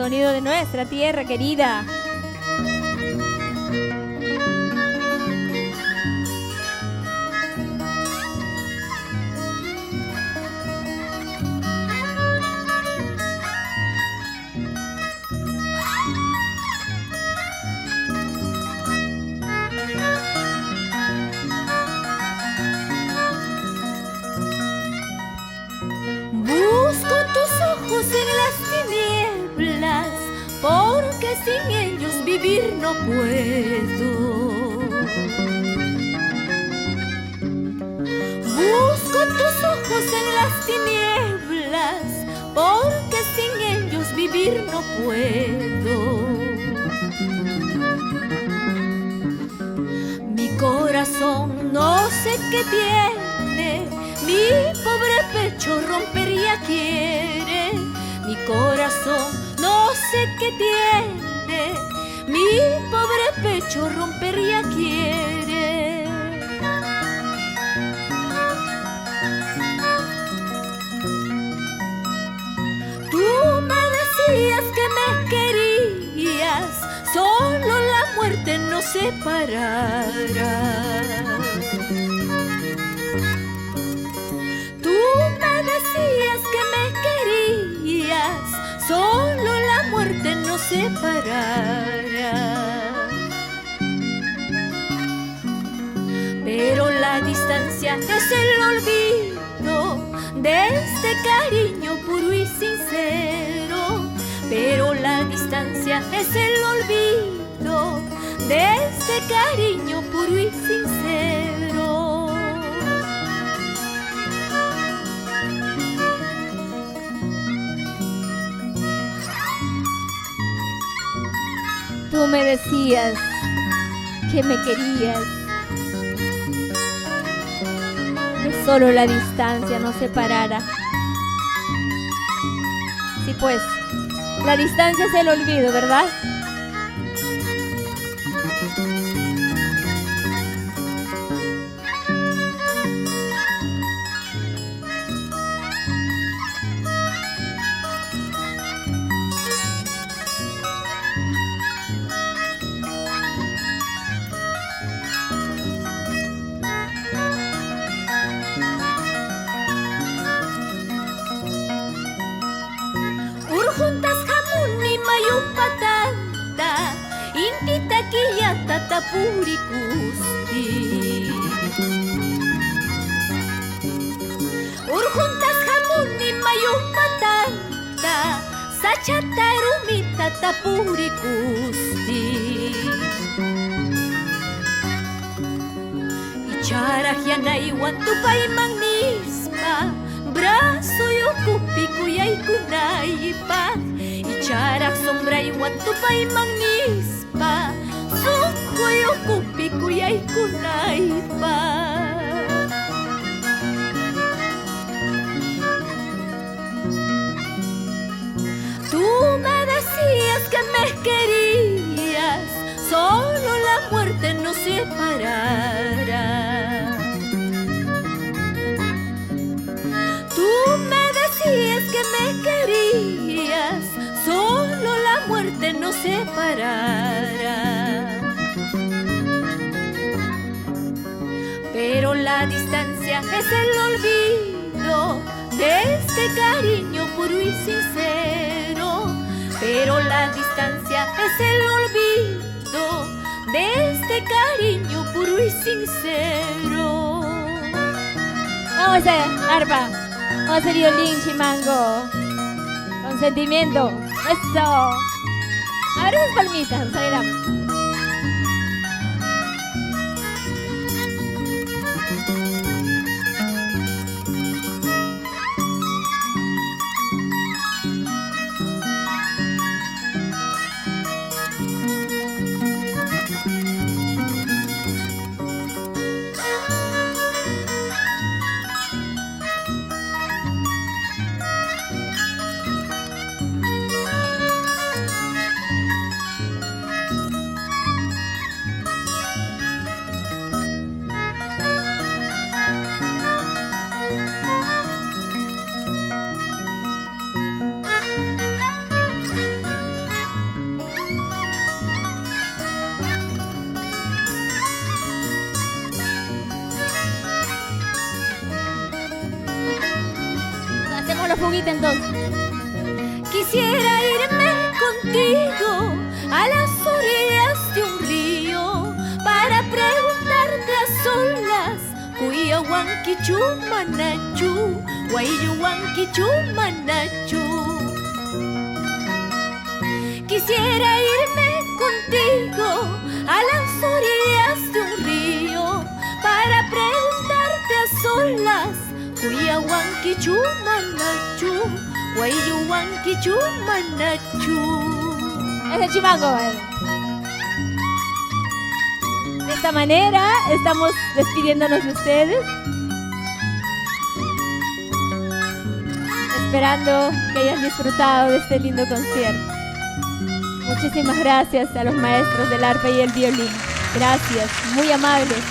sonido de nuestra tierra querida. Busco tus ojos en las tinieblas, porque sin ellos vivir no puedo. Busco tus ojos en las tinieblas, porque sin ellos vivir no puedo. Mi corazón no sé qué tiene, mi pobre pecho rompería quiere. Mi corazón no sé qué tiene, mi pobre pecho rompería quiere. Tú me decías que me querías, solo la muerte nos separará. Tú me decías que me querías, solo la muerte nos separará. Pero la distancia es el olvido de este cariño puro y sincero. Pero la distancia es el olvido de este cariño puro y sincero. Tú me decías que me querías, que solo la distancia nos separara. Sí, pues, la distancia es el olvido, ¿verdad? Urjuntas hamuni mayupatanta, intita kiyata tapurikusti. Urjuntas hamuni mayupatanta, sachata rumita tapurikusti. Icharak yanaywan tupayman nispa, brazo yokupi kuyaykunaypaq. Icharak sombraywan tupayman nispa, suqu yokupi kuyaykunaypaq. Tú me decías que me querías, solo la muerte nos separará. Tú me decías que me querías, solo la muerte nos separará. Pero la distancia es el olvido de este cariño puro y sincero. Pero la distancia es el olvido de este cariño puro y sincero. Vamos a hacer arpa, vamos a hacer violín, chimango, con sentimiento. Eso. Ahora esas palmitas, salirán. boguita entonces. Quisiera irme contigo a las orillas de un río para preguntarte a solas Cuya wankichu manachu, guayu wankichu manachu. Quisiera irme contigo a las orillas de un río para preguntarte a solas Cuya wankichu manachu, guayu wankichu manachu. Es el chimango. De esta manera estamos despidiéndonos de ustedes, esperando que hayan disfrutado de este lindo concierto. Muchísimas gracias a los maestros del arpa y el violín. Gracias, muy amables.